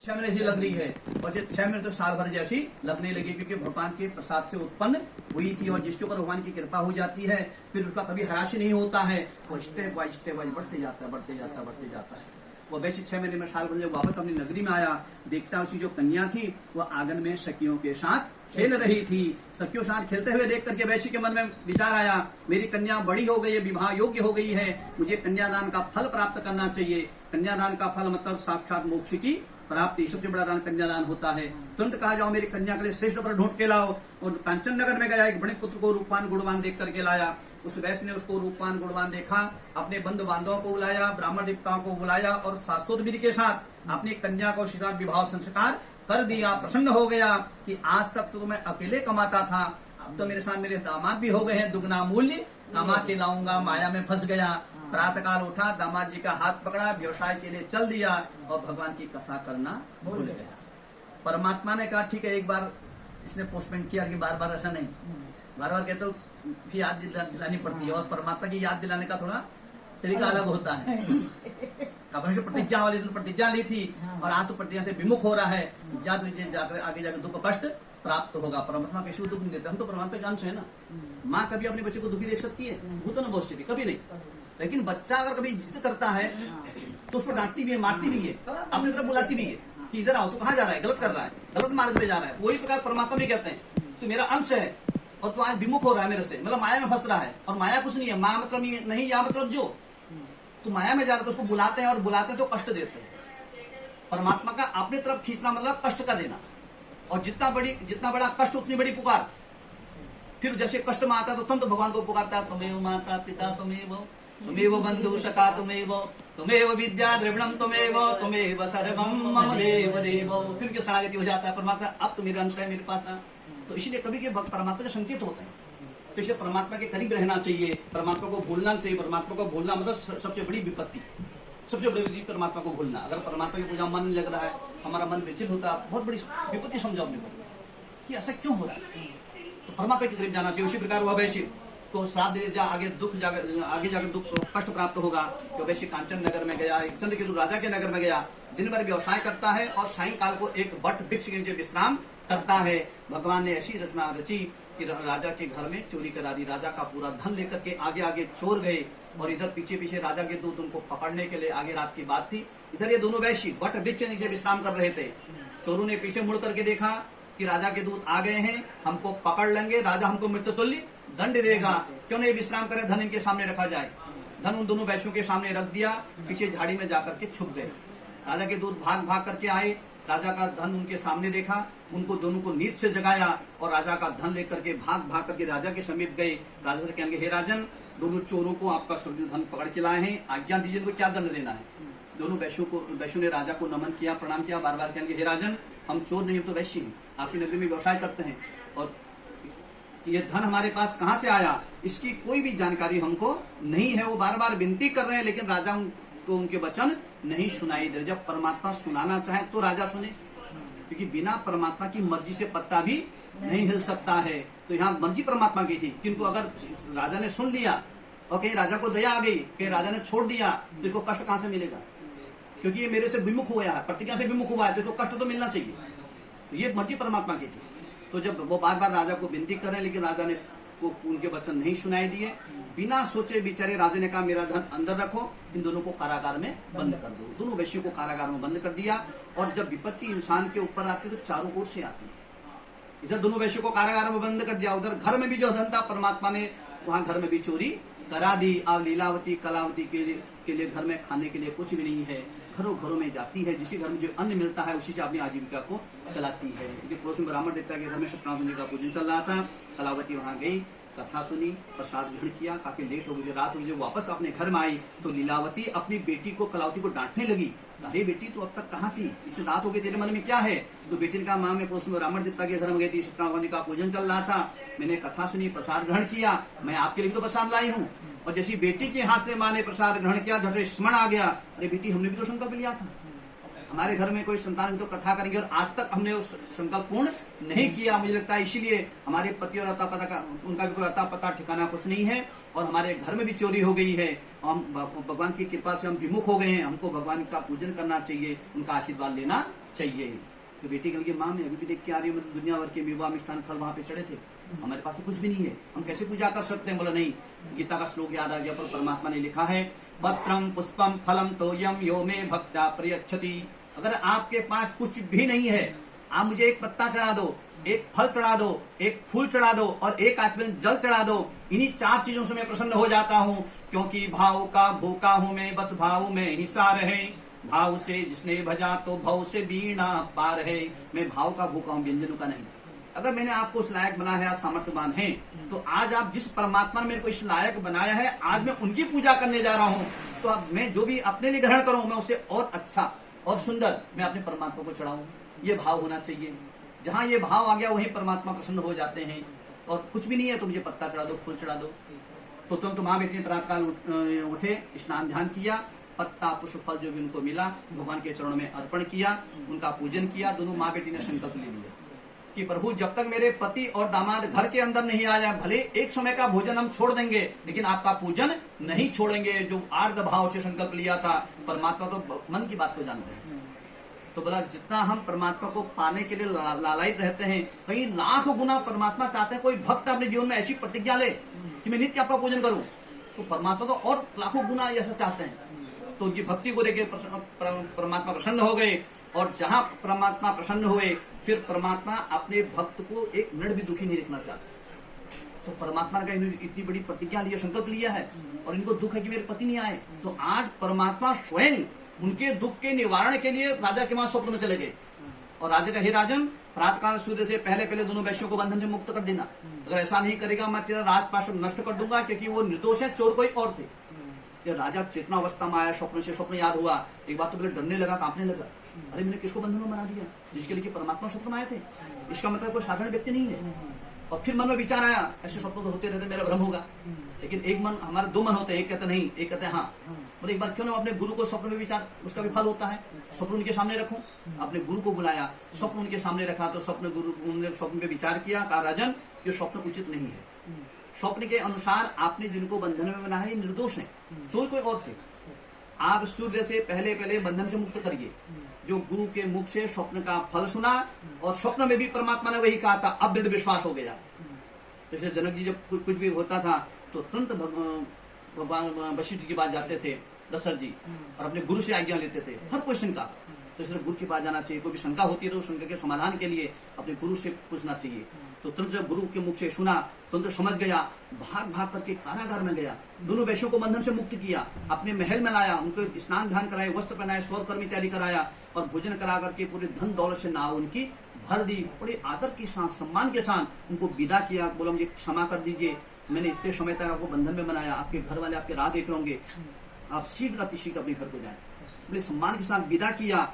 6 महीने ऐसी लग रही है और ये 6 महीने तो साल भर जैसी लगने लगी, क्योंकि भगवान के प्रसाद से उत्पन्न हुई थी और जिसके ऊपर भगवान की कृपा हो जाती है फिर उसका कभी हराश नहीं होता है। वो स्टेप बाय बढ़ते जाता है, बढ़ते जाता है, बढ़ते जाता है। वो वैसे 6 महीने में साल भर जब वापस अपनी नगरी में आया, देखता उसकी जो कन्या थी वो आंगन में सखियों के साथ खेल रही थी। सखियों साथ खेलते हुए देख करके वैश्य के मन में विचार आया, मेरी कन्या बड़ी हो गई है, विवाह योग्य हो गई है, मुझे कन्यादान का फल प्राप्त करना चाहिए। कन्यादान का फल मतलब साक्षात मोक्ष की प्राप्ति, सबसे बड़ा दान कन्यादान होता है। तुरंत कहा जाओ मेरी कन्या के लिए श्रेष्ठ वर ढूंढ के लाओ। और कांचन नगर में गया, एक बड़े पुत्र को रूपवान गुणवान देख करके लाया। उस वैश्य ने उसको रूपवान गुणवान देखा, अपने बंधु बांधवों को बुलाया, ब्राह्मण देवताओं को बुलाया और शास्त्रोक्त विधि के साथ अपनी कन्या को सीधा विवाह संस्कार कर दिया। प्रसन्न हो गया कि आज तक तो मैं अकेले कमाता था, अब तो मेरे साथ मेरे दामाद भी हो गए हैं, दुगना मूल्य कमा के लाऊंगा। माया में फंस गया। प्रातः काल उठा, दामाद जी का हाथ पकड़ा, व्यवसाय के लिए चल दिया और भगवान की कथा करना भूल गया। परमात्मा ने कहा ठीक है, एक बार इसने पोस्टमेंट किया कि बार बार ऐसा नहीं, बार बार कहते तो फिर याद दिलानी पड़ती है। और परमात्मा की याद दिलाने का थोड़ा तरीका अलग होता है। कभी से प्रतिज्ञा वाली प्रतिज्ञा ली थी और आज तो प्रतिज्ञा से विमुख हो रहा है, जा तुझे जाकर आगे जाकर दुख कष्ट प्राप्त होगा। परमात्मा किसी को दुख नहीं देता, हम तो परमात्मा के अंश है ना। माँ कभी अपने बच्चे को दुखी देख सकती है? वो तो न बहुत सकती, कभी नहीं। लेकिन बच्चा अगर कभी जिद करता है तो उसको डांटती भी है, मारती भी है, अपनी तरफ बुलाती भी है कि इधर आओ, तो कहाँ जा रहा है, गलत कर रहा है, गलत मार्ग में जा रहा है। वही प्रकार परमात्मा भी कहते हैं तो मेरा अंश है और तू आज विमुख हो रहा है मेरे से, मतलब माया में फंस रहा है। और माया कुछ नहीं है, माया मतलब नहीं, या मतलब जो तो माया में जा रहा है तो उसको बुलाते हैं और बुलाते तो कष्ट देते हैं। परमात्मा का अपनी तरफ खींचना मतलब कष्ट का देना, और जितना बड़ा कष्ट उतनी बड़ी पुकार। फिर जैसे कष्ट में आता तो तुम तो भगवान को पुकारता, तुम्हें माता पिता तुम्हें बंधु सखा तुम्हें विद्या द्रविणम तुम्हें सर्वम मम देव देव। फिर क्या शरणागति हो जाता है, परमात्मा अब तो मेरा अंश है, मेरे पास ना। तो इसीलिए कभी के परमात्मा के संकेत होते हैं। तो इसलिए परमात्मा के करीब रहना चाहिए, परमात्मा को भूलना चाहिए। परमात्मा को भूलना मतलब सबसे बड़ी विपत्ति, सबसे बड़ी विपत्ति परमात्मा को भूलना। अगर परमात्मा की पूजा मन नहीं लग रहा है, हमारा मन विचलित होता है, बहुत बड़ी विपत्ति समझो अपने को कि ऐसा क्यों हो रहा है। तो परमात्मा के करीब जाना चाहिए। उसी प्रकार वह वैश्य को साथ दे जा, आगे जाकर दुख कष्ट प्राप्त होगा। तो वैश्य कांचन नगर में गया, चंद्रकेतु राजा के नगर में गया, दिन भर व्यवसाय करता है और सायंकाल को एक बट वृक्ष के नीचे विश्राम करता है। भगवान ने ऐसी रचना रची कि राजा के घर में चोरी करा दी। राजा का पूरा धन लेकर के आगे आगे चोर गए और इधर पीछे पीछे राजा के दूत उनको पकड़ने के लिए आगे। रात की बात थी, इधर ये दोनों वैश्य बट वृक्ष के नीचे विश्राम कर रहे थे। चोरों ने पीछे मुड़ करके देखा कि राजा के दूत आ गए हैं, हमको पकड़ लेंगे, राजा हमको मृत्युतुल्य दंड देगा, क्यों नहीं विश्राम करें, धन इनके सामने रखा जाए। धन उन दोनों वैश्यों के सामने रख दिया, पीछे झाड़ी में जाकर के छुप गए। राजा के दूत भाग भाग करके आए, राजा का धन उनके सामने देखा, उनको दोनों को नींद से जगाया और राजा का धन लेकर के भाग भाग करके राजा के समीप गए। राजा से कहेंगे, हे राजन, दोनों चोरों को आपका धन पकड़ के लाए हैं, आज्ञा दीजिए, उनको क्या दंड देना है। दोनों वैश्यों ने राजा को नमन किया, प्रणाम किया, बार बार कहेंगे, हे राजन, हम चोर नहीं, तो वैश्य हैं, आपकी नगरी में व्यवसाय करते हैं और ये धन हमारे पास कहाँ से आया, इसकी कोई भी जानकारी हमको नहीं है। वो बार बार विनती कर रहे हैं, लेकिन राजा को उनके वचन नहीं सुनाई दे। जब परमात्मा सुनाना चाहे तो राजा सुने, क्योंकि बिना परमात्मा की मर्जी से पत्ता भी नहीं हिल सकता है। तो यहाँ मर्जी परमात्मा की थी, किंतु अगर राजा ने सुन लिया और कहीं राजा को दया आ गई, कहीं राजा ने छोड़ दिया, तो इसको कष्ट कहाँ से मिलेगा, क्योंकि ये मेरे से विमुख हुआ है, प्रतिज्ञा से विमुख हुआ है, तो इसको कष्ट तो मिलना चाहिए। तो ये मर्जी परमात्मा की थी। तो जब वो बार बार राजा को विनती कर रहे हैं, लेकिन राजा ने उनके वचन नहीं सुनाई दिए, बिना सोचे बिचारे राजा ने कहा, मेरा धन अंदर रखो, इन दोनों को कारागार में बंद कर दो। दोनों वैश्यों को कारागार में बंद कर दिया। और जब विपत्ति इंसान के ऊपर आती है तो चारों ओर से आती है। इधर दोनों वैश्यों को कारागार में बंद कर दिया, उधर घर में भी जो धन था परमात्मा ने वहां घर में भी चोरी करा दी। अब लीलावती कलावती के लिए घर में खाने के लिए कुछ भी नहीं है, घरों में जाती है, जिस घर में जो अन्न मिलता है उसी से अपनी आजीविका को चलाती है। पड़ोस में ब्राह्मण देवता के घर में सत्यनारायण का पूजन चल रहा था। कलावती वहां गई, कथा सुनी, प्रसाद ग्रहण किया, काफी लेट हो गई, रात हो गई। वापस अपने घर में आई तो लीलावती अपनी बेटी को, कलावती को डांटने लगी, अरे बेटी तू अब तक कहाँ थी, इतनी रात हो गई, तेरे मन में क्या है। तो बेटी ने कहा, माँ मैं पड़ोस में ब्राह्मण देवता के घर में गई थी, सत्यनारायण का पूजन चल रहा था, मैंने कथा सुनी, प्रसाद ग्रहण किया, मैं आपके लिए तो प्रसाद लाई हूँ। और जैसी बेटी के हाथ से माँ ने प्रसाद ग्रहण किया, झट स्मरण आ गया, अरे बेटी हमने भी तो संकल्प लिया था, हमारे घर में कोई संतान तो कथा करेंगे, और आज तक हमने उस संकल्प पूर्ण नहीं किया। मुझे लगता है इसीलिए हमारे पति और अता पता का, उनका भी कोई अता पता ठिकाना कुछ नहीं है, और हमारे घर में भी चोरी हो गई है। हम भगवान की कृपा से हम विमुख हो गए हैं। हमको भगवान का पूजन करना चाहिए, उनका आशीर्वाद लेना चाहिए। तो बेटी कल की माँ मैं अभी भी देख के आ रही हूँ, मतलब दुनिया भर के विवाह मिष्ठान फल वहां पे चढ़े थे, हमारे पास तो कुछ भी नहीं है, हम कैसे पूजा कर सकते हैं? बोला नहीं, गीता का श्लोक याद आ गया, पर परमात्मा ने लिखा है पत्रम पुष्पम फलम तोयम यो मे भक्त्या प्रयच्छति। अगर आपके पास कुछ भी नहीं है, आप मुझे एक पत्ता चढ़ा दो, एक फल चढ़ा दो, एक फूल चढ़ा दो और एक आचमन जल चढ़ा दो, इन्हीं 4 चीजों से मैं प्रसन्न हो जाता हूँ। क्योंकि भाव का भूखा हूँ मैं, बस भाव में ही सार है। भाव से जिसने भजा तो भाव से बीणा पार है। मैं भाव का भूखा हूँ, व्यंजनों का नहीं। अगर मैंने आपको उस लायक बनाया है, सामर्थ्यवान है, तो आज आप जिस परमात्मा ने मेरे को इस लायक बनाया है, आज मैं उनकी पूजा करने जा रहा हूँ। तो अब मैं जो भी अपने लिए ग्रहण करूँ, मैं उससे और अच्छा और सुंदर मैं अपने परमात्मा को चढ़ाऊं। ये भाव होना चाहिए। जहाँ ये भाव आ गया, वहीं परमात्मा प्रसन्न हो जाते हैं। और कुछ भी नहीं है तो मुझे पत्ता चढ़ा दो, फूल चढ़ा दो। तो तुम तो माँ बेटी ने प्रातःकाल उठे, स्नान ध्यान किया, पत्ता पुष्प फल जो भी उनको मिला भगवान के चरणों में अर्पण किया, उनका पूजन किया। दोनों माँ बेटी ने संकल्प ले लिया कि प्रभु जब तक मेरे पति और दामाद घर के अंदर नहीं आया, भले एक समय का भोजन हम छोड़ देंगे, लेकिन आपका पूजन नहीं छोड़ेंगे। जो आर्द भाव से संकल्प लिया था, परमात्मा तो मन की बात को जानते हैं। तो बोला जितना हम परमात्मा को पाने के लिए लालायित रहते हैं, कई लाख गुना परमात्मा चाहते हैं कोई भक्त अपने जीवन में ऐसी प्रतिज्ञा ले कि मैं नित्य आपका पूजन करूं, तो परमात्मा तो और लाखों गुना ऐसा चाहते हैं। तो उनकी भक्ति को लेकर परमात्मा प्रसन्न हो गए, और जहां परमात्मा प्रसन्न हुए, फिर परमात्मा अपने भक्त को एक मिनट भी दुखी नहीं रखना चाहते। तो परमात्मा का इतनी बड़ी प्रतिज्ञा लिया, संकल्प लिया है, और इनको दुख है कि मेरे पति नहीं आए। तो आज परमात्मा स्वयं उनके दुख के निवारण के लिए राजा के वहां स्वप्न में चले गए, और राजा का हे राजन, प्रातःकाल सूर्य से पहले पहले दोनों वैश्यों को बंधन से मुक्त कर देना। अगर ऐसा नहीं करेगा, मैं तेरा राजपाश नष्ट कर दूंगा, क्योंकि वो निर्दोष है, चोर कोई और थे। जब राजा चेतना अवस्था में आया, स्वप्न याद हुआ, एक बार तो मुझे डरने लगा, कांपने लगा, अरे मैंने किसको बंधन में बना दिया, जिसके लिए परमात्मा स्वप्न आए थे। इसका मतलब कोई साधारण व्यक्ति नहीं है। और फिर मन में विचार आया, ऐसे स्वप्न तो होते रहते, मेरा भ्रम होगा। लेकिन एक मन, हमारे 2 मन होते हैं, एक कहते नहीं, एक कहते हाँ। बोले एक बार क्यों ना अपने गुरु को स्वप्न में विचार, उसका भी फल होता है। स्वप्न उनके सामने रखूं, अपने गुरु को बुलाया, स्वप्न उनके सामने रखा, तो उन्होंने स्वप्न पे विचार किया, कहा राजन ये स्वप्न उचित नहीं है। स्वप्न के अनुसार आपने जिनको बंधन में बनाया है, निर्दोष है, चोर कोई और थे। आप सूर्य से पहले पहले बंधन से मुक्त करिए। जो गुरु के मुख से स्वप्न का फल सुना, और स्वप्न में भी परमात्मा ने वही कहा था, अब दृढ़ विश्वास हो गया। जैसे जनक जी जब कुछ भी होता था तो तुरंत भगवान वशिष्ठ के पास जाते थे, दशरथ जी, और अपने गुरु से आज्ञा लेते थे हर क्वेश्चन का। तो इसलिए गुरु के पास जाना चाहिए। कोई भी शंका होती है तो शंका के समाधान के लिए अपने गुरु से पूछना चाहिए। तो तुरंत जब गुरु के मुख से सुना, तुरंत तो समझ गया, भाग भाग करके कारागार में गया, दोनों वैश्यों को बंधन से मुक्त किया, अपने महल में लाया, उनको स्नान ध्यान कराए, वस्त्र पहनाए, स्वरकर्म इत्यादि कराया, और भोजन करा करके पूरे धन दौलत से नाव उनकी भर दी। बड़े आदर के साथ, सम्मान के साथ उनको विदा किया। बोला मुझे क्षमा कर दीजिए, मैंने इतने समय तक आपको बंधन में बनाया, आपके घर वाले आपके राह देख रहे होंगे, आप शीघ्र अतिशीघ्र अपने घर को जाए। बड़े सम्मान के साथ विदा किया।